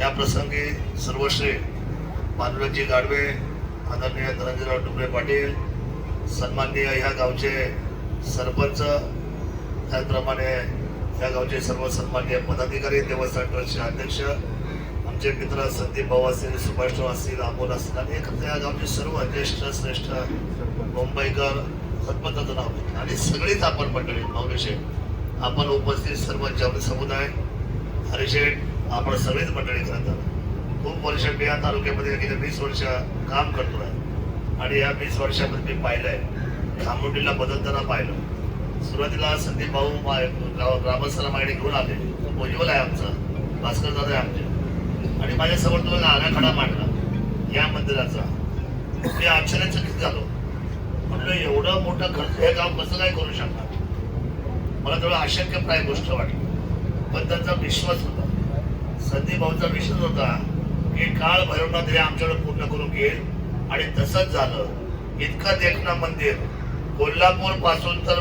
या प्रसंगी सर्वश्री माधुरजी गाडवे, आदरणीय धनंजयराव डुबळे पाटील, सन्माननीय ह्या गावचे सरपंच, त्याचप्रमाणे या गावचे सर्व सन्माननीय पदाधिकारी, देवस्थान ट्रस्टचे अध्यक्ष, आमचे मित्र संदीप भाऊ असतील, सुभाष असतील, अमोल असतील आणि एकत्र या गावचे सर्व ज्येष्ठ श्रेष्ठ मुंबईकर, सरपंचाचं नाव आणि सगळीच आपण मंडळी, माऊलीशेठ आपण उपस्थित सर्व जवळ समुदाय, हरिशेठ, आपण सगळीच मंडळी करतात. खूप वर्ष मी या तालुक्यामध्ये गेले 20 वर्ष काम करतोय आणि या 20 वर्षामध्ये मी पाहिलंय, खामोटीला बदलताना पाहिलं. सुरुवातीला संदीप भाऊ ग्रामस्थांना माहिती घेऊन आले, उज्ज्वल आहे आमचा, भास्कर दादा आहे आमचे, आणि माझ्यासमोर तुम्हाला आराखडा मांडला या मंदिराचा. मी आश्चर्यचकित झालो, म्हटलं एवढं मोठं खर्च हे गाव कसं काय करू शकणार. मला थोडं अशक्यप्राय गोष्ट वाटली, पण त्यांचा विश्वास होता, संदीप भाऊचा विश्वास होता की काळ भैरवनाथ हे आमच्याकडे पूर्ण करून घेईल. आणि तसंच झालं. इतकं देखणं मंदिर कोल्हापूर पासून तर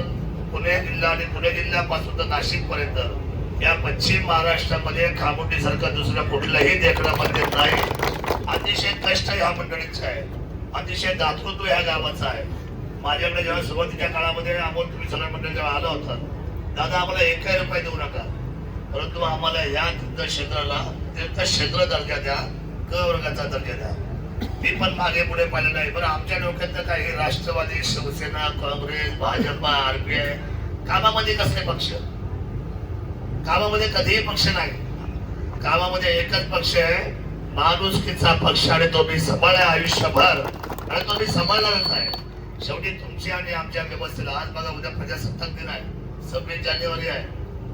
पुणे जिल्हा आणि पुणे जिल्ह्यापासून तर नाशिक पर्यंत या पश्चिम महाराष्ट्रामध्ये खामोटी सारखं दुसरं कुठलंही देखणं मंदिर नाही. अतिशय कष्ट ह्या मंडळीचं आहे, अतिशय दातृत्व ह्या गावाचं आहे. माझ्याकडे जेव्हा सुरुवातीच्या काळामध्ये अमोल तुम्ही सगळ्या मंडळी जेव्हा आला होता, दादा आम्हाला 1 रुपया देऊ नका, परंतु आम्हाला या तीर्थक्षेत्राला तीर्थक्षेत्र दर्जा द्या, क वर्गाचा दर्जा द्या. मी पण मागे पुढे पाहिलं नाही. बरं, आमच्या डोक्यात तर काही राष्ट्रवादी, शिवसेना, काँग्रेस, भाजपा, आरपीआय, कामामध्ये कसले पक्ष, कामामध्ये कधीही पक्ष नाही. कामामध्ये एकच पक्ष आहे, माणुसकीचा पक्ष, आणि तो मी सांभाळाय आयुष्यभर, आणि तो मी सांभाळणारच आहे. शेवटी तुमची आणि आमच्या व्यवस्थेला आज बघा, उद्या प्रजासत्ताक दिन आहे, 26 जानेवारी आहे.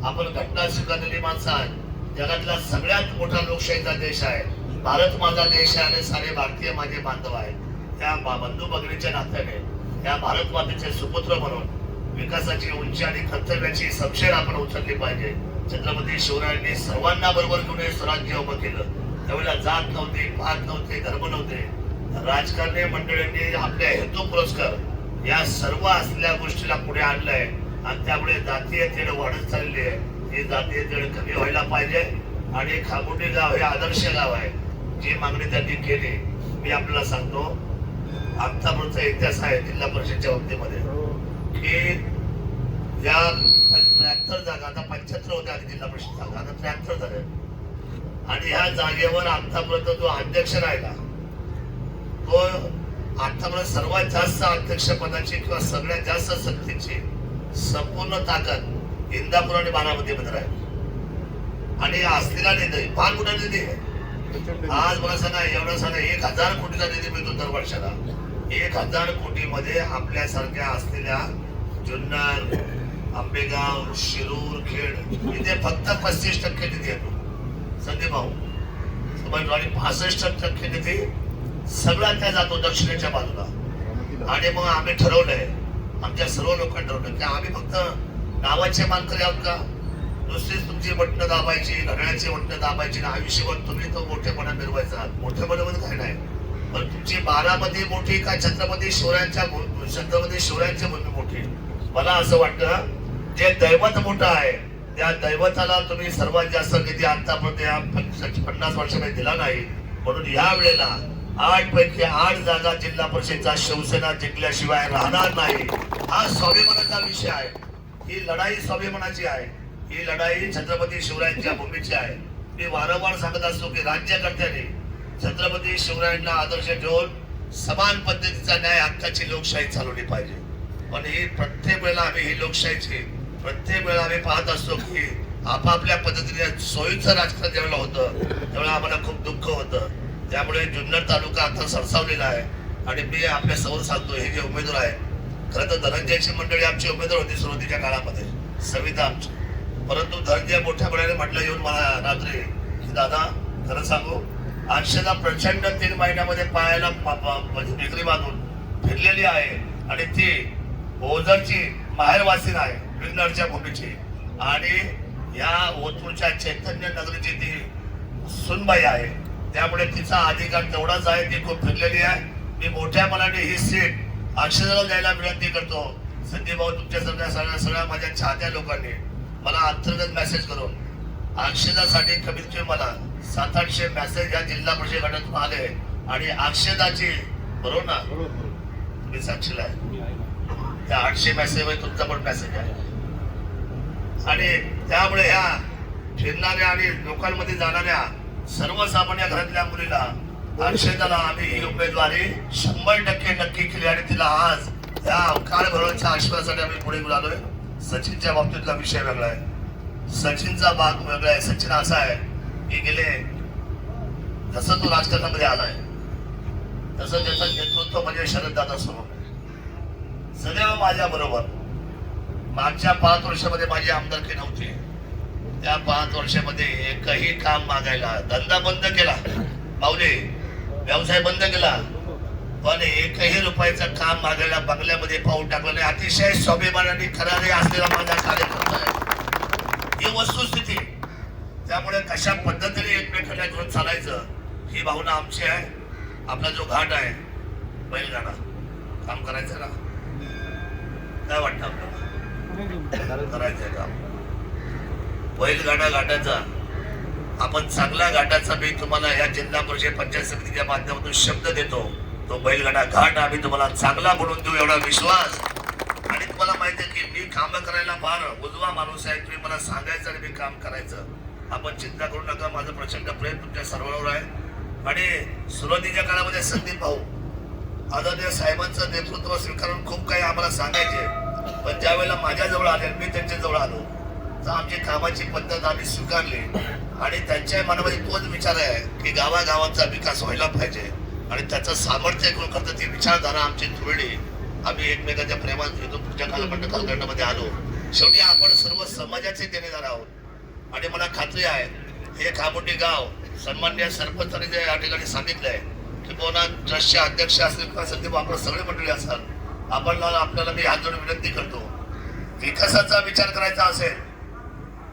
आपण घटना स्वीकारलेली माणसं आहे. जगातला सगळ्यात मोठा लोकशाहीचा देश आहे भारत, माझा देश आहे आणि सारे भारतीय माझे बांधव आहेत. त्या बंधू भगिनीच्या नात्याने या भारत मातेचे सुपुत्र म्हणून विकासाची उंची आणि कर्तव्याची समशेर आपण उचलली पाहिजे. छत्रपती शिवरायांनी सर्वांना बरोबर घेऊन हे स्वराज्य उभं केलं. त्यावेळेला जात नव्हती, पात नव्हते, धर्म नव्हते. राजकारणी मंडळींनी आपल्या हेतू पुरस्कार या सर्व असलेल्या गोष्टीला पुढे आणलंय आणि त्यामुळे जातीय तेढ वाढत चालली आहे. ही जातीय तेढ कमी व्हायला पाहिजे आणि खामोटी गाव हे आदर्श गाव आहे. जी मागणी त्यांनी केली, मी आपल्याला सांगतो, आतापर्यंतचा इतिहास आहे जिल्हा परिषदच्या बाबतीमध्ये की या 73 जागा, आता 75 होत्या आधी जिल्हा परिषद जागा, आता 73 झाल्या. आणि ह्या जागेवर आतापर्यंत जो अध्यक्ष राहिला, तो आतापर्यंत सर्वात जास्त अध्यक्ष पदाची किंवा सगळ्यात जास्त सत्तेची संपूर्ण ताकद इंदापूर आणि बारामतीमध्ये राहील. आणि असलेला निधी फार मोठा निधी आहे. आज मला सांगा, एवढा सांगा 1000 कोटीचा निधी मिळतो दर वर्षाला. 1000 कोटीमध्ये आपल्यासारख्या असलेल्या जुन्नर, आंबेगाव, शिरूर, खेड इथे फक्त 35% निधी येतो. संदीप भाऊ आणि 65% निधी सगळा त्या जातो दक्षिणेच्या बाजूला. आणि मग आम्ही ठरवलंय, आमच्या सर्व लोकांनी ठरवलं की आम्ही फक्त नावाचे मानकरी आहोत का, नुसतीच तुमची बटणं दाबायची, घड्याळाची बटणं दाबायची ना, आयुष्यभर तुम्ही तो मोठेपणा मिळवायचा. मोठेपणामध्ये काय नाही, पण तुमची बारामती मोठी का छत्रपती शिवरायांची भूमी मोठी. मला असं वाटतं, जे दैवत मोठं आहे त्या दैवताला तुम्ही सर्वात जास्त निधी आतापर्यंत या 50 वर्षामध्ये दिला नाही. म्हणून या वेळेला 8 पैकी 8 जागा जिल्हा परिषदचा शिवसेना जिंकल्याशिवाय राहणार नाही. हा स्वाभिमानाचा विषय आहे. ही लढाई स्वाभिमानाची आहे. ही लढाई छत्रपती शिवरायांच्या भूमीची आहे. मी वारंवार सांगत असतो की राज्यकर्त्यांनी छत्रपती शिवरायांना आदर्श ठेवून समान पद्धतीचा न्याय हक्काची लोकशाही चालवली पाहिजे. पण ही प्रत्येक वेळेला आम्ही ही लोकशाहीची प्रत्येक वेळेला आम्ही पाहत असतो की आपापल्या पद्धतीने सोयीचं राजकारण ज्यावेळेला होतं त्यावेळेला आम्हाला खूप दुःख होतं. त्यामुळे जुन्नर तालुका आता सरसावलेला आहे. आणि मी आपल्या समोर सांगतो, हे जे उमेदवार आहे, खरं तर धनंजयची मंडळी आमची उमेदवार होती सुरुवातीच्या काळामध्ये, सविता आमची. परंतु धनंजय मोठ्या मुलाने म्हटलं येऊन मला रात्री की दादा खरं सांगू, आरशेला प्रचंड 3 महिन्यामध्ये पायाला म्हणजे बिगरी बांधून फिरलेली आहे. आणि ती ओझरची माहेरवासीन आहे, जुन्नरच्या भूमीची. आणि या ओतूरच्या चैतन्य नगरीची ती सुनबाई आहे. त्यामुळे तिचा अधिकार तेवढाच आहे. ती खूप फिरलेली आहे. मी मोठ्या मनाने ही सीट अक्षराला द्यायला विनंती करतो. संदीप भाऊ, तुमच्यासारख्या सगळ्या माझ्या चाहत्या लोकांनी मला अंतर्गत मेसेज करून अक्षदासाठी कमीत कमी मला 700-800 मेसेज या जिल्हा परिषद गटातून आले आणि अक्षदाची बरोबर ना तुम्ही साक्षीला आहे त्या 800 मेसेज मध्ये तुमचा पण मेसेज आहे आणि त्यामुळे ह्या फिरणाऱ्या आणि लोकांमध्ये जाणाऱ्या सर्वसामान्य घरातल्या मुलीला अक्षदाला आम्ही ही उमेदवारी 100% नक्की केली आणि तिला आज या काळभैरवाच्या आशीर्वादासाठी आम्ही पुढे बोलालोय. सचिनच्या बाबतीतला विषय वेगळा आहे, सचिनचा भाग वेगळा आहे. सचिन असा आहे की गेले जसं तो राजकारणामध्ये आलाय तसं त्याचं नेतृत्व म्हणजे शरददादा सोनवणे सदैव माझ्या बरोबर. मागच्या 5 वर्षामध्ये माझी आमदारकी नव्हती, त्या 5 वर्षामध्ये एकही काम मागायला, धंदा बंद केला पावले, व्यवसाय बंद केला, पण एकही रुपयाचं काम मागायला बंगल्यामध्ये पाऊल टाकलं नाही. अतिशय स्वाभिमानाने खरारे असलेला माझा कार्यकर्ता आहे, ही वस्तुस्थिती. त्यामुळे कशा पद्धतीने एकमेकांना घेऊन चालायचं ही भावना आमची आहे. आपला जो घाट आहे बैलगाडा काम करायचं ना, काय वाटतं आपल्याला करायचंय काम बैलगाडा घाटाचा. आपण चांगल्या घाटाचा मी तुम्हाला या जिल्हा परिषद पंचायत समितीच्या माध्यमातून शब्द देतो, तो बैलगाडा घाट आम्ही तुम्हाला चांगला बनवून देऊ एवढा विश्वास. आणि तुम्हाला माहिती आहे की मी काम करायला फार उजवा माणूस आहे, तुम्ही मला सांगायचं आणि मी काम करायचं. आपण चिंता करू नका, माझं प्रचंड प्रेम तुमच्या सर्वांवर आहे. आणि सुरुवातीच्या काळामध्ये संदीप भाऊ आदरणीय साहेबांचं नेतृत्व स्वीकारून खूप काही आम्हाला सांगायचे, पण ज्या वेळेला माझ्या जवळ आले मी त्यांच्या जवळ आलो तर आमची कामाची पद्धत आम्ही स्वीकारली. आणि त्यांच्या मनामध्ये तोच विचार आहे की गावागावांचा विकास व्हायला पाहिजे आणि त्याचं सामर्थ्य घेऊन करता ती विचारधारा आमची जुळली. आम्ही एकमेकांच्या प्रेमात येतो पुढच्या कालखंडामध्ये आलो. शेवटी आपण सर्व समाजाचे देणेदार आहोत आणि मला खात्री आहे हे खामोटी गाव सन्मान्य सरपंचांनी जे या ठिकाणी सांगितलंय की कोणा ट्रस्टचे अध्यक्ष असतील किंवा सध्या आपण सगळे मंडळी असाल, आपल्याला मी हात जोडून विनंती करतो, विकासाचा विचार करायचा असेल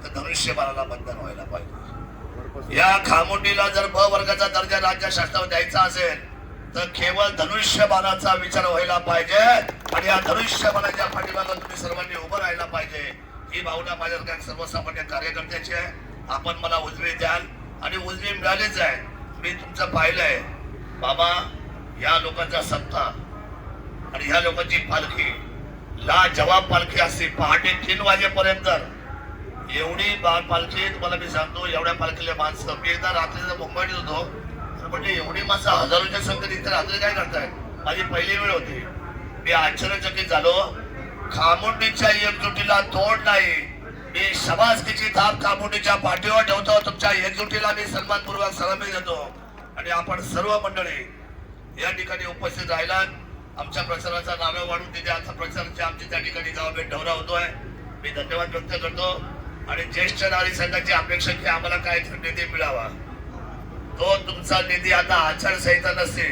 तर धनुष्यबाणाला बंधन व्हायला पाहिजे. या खामोटीला जर ब वर्गाचा दर्जा राज्य शासनावर द्यायचा असेल तर केवळ धनुष्यबाणाचा विचार व्हायला पाहिजे आणि या धनुष्यबाणाच्या पाठीमागे तुम्ही सर्वांनी उभं राहायला पाहिजे. ही भावना माझ्या सर्वसामान्य कार्यकर्त्याची आहे. आपण मला उजवी द्याल आणि उजवी मिळालीच आहे. मी तुमचं पाहिलंय बाबा, या लोकांचा सत्ता आणि ह्या लोकांची पालखी ला जवाब पालखी असते. पहाटे 3 वाजेपर्यंत एवढी पालखी तुम्हाला मी सांगतो, एवढ्या पालखीला माणसं. मी एकदा रात्रीचा मुंबईत होतो तर म्हणजे एवढी माणसं हजारोच्या संख्येत इथे रात्री काय करताय. माझी पहिली वेळ होती, मी आश्चर्यचकित झालो. खामोटीच्या एकजुटीला तोड नाही. मी शबासकीची थाप खामोटीच्या पाठीवर ठेवतो. तुमच्या एकजुटीला मी सन्मानपूर्वक सलामी देतो आणि आपण सर्व मंडळी या ठिकाणी उपस्थित राहिला. आमच्या प्रचाराचा नाव वाढून तिथे आता प्रचाराची आमची त्या ठिकाणी गावभेट दौरा होतोय. मी धन्यवाद व्यक्त करतो आणि ज्येष्ठ नागरिक संघाची अपेक्षा की आम्हाला काहीतरी निधी मिळावा. तो तुमचा निधी आता आचारसंहिता नसते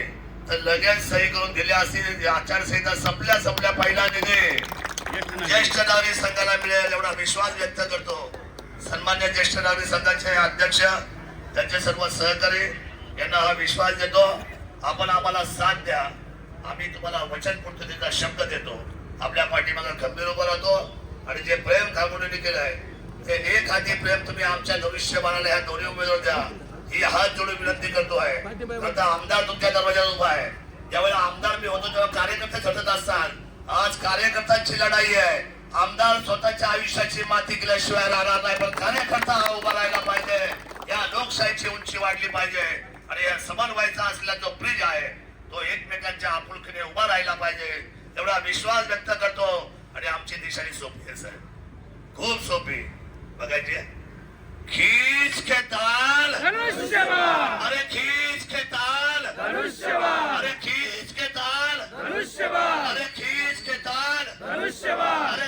तर लगेच सही करून दिली असती. आचारसंहिता संपल्या पहिला निधी ज्येष्ठ नागरिक संघाला मिळेल एवढा विश्वास व्यक्त करतो. सन्मान्य ज्येष्ठ नागरिक संघाचे अध्यक्ष त्यांचे सर्व सहकारी यांना हा विश्वास देतो. आपण आम्हाला साथ द्या. आम्ही तुम्हाला वचनपूर्ततेचा शब्द देतो. आपल्या पाठीमागे खंबीर उभं राहतो आणि जे प्रेम खामोटीने केलंय ते एक हाती प्रेम तुम्ही आमच्या धनुष्यबाणाला ह्या दोन्ही उमेदवार द्या ही हात जोडून विनंती करतो आहे. आता आमदार तुमच्या दरवाज्यात उभा आहे. ज्यावेळेला आमदार मी होतो तेव्हा कार्यकर्ते झटत असतात. आज कार्यकर्त्यांची लढाई आहे. आमदार स्वतःच्या आयुष्याची माती केल्याशिवाय राहणार नाही, पण कार्यकर्ता हा उभा राहायला पाहिजे. या लोकशाहीची उंची वाढली पाहिजे आणि या समन्वयाचा असलेला जो ब्रिज आहे तो एकमेकांच्या आपुलकीने उभा राहायला पाहिजे एवढा विश्वास व्यक्त करतो. आणि आमची दिशाही सोपी आहे साहेब, खूप सोपी. बघायची खींच के ताल धनुष्यबाण, अरे खींच के ताल धनुष्यबाण, अरे खींच के ताल धनुष्यबाण, अरे खींच के ताल धनुष्यबाण, अरे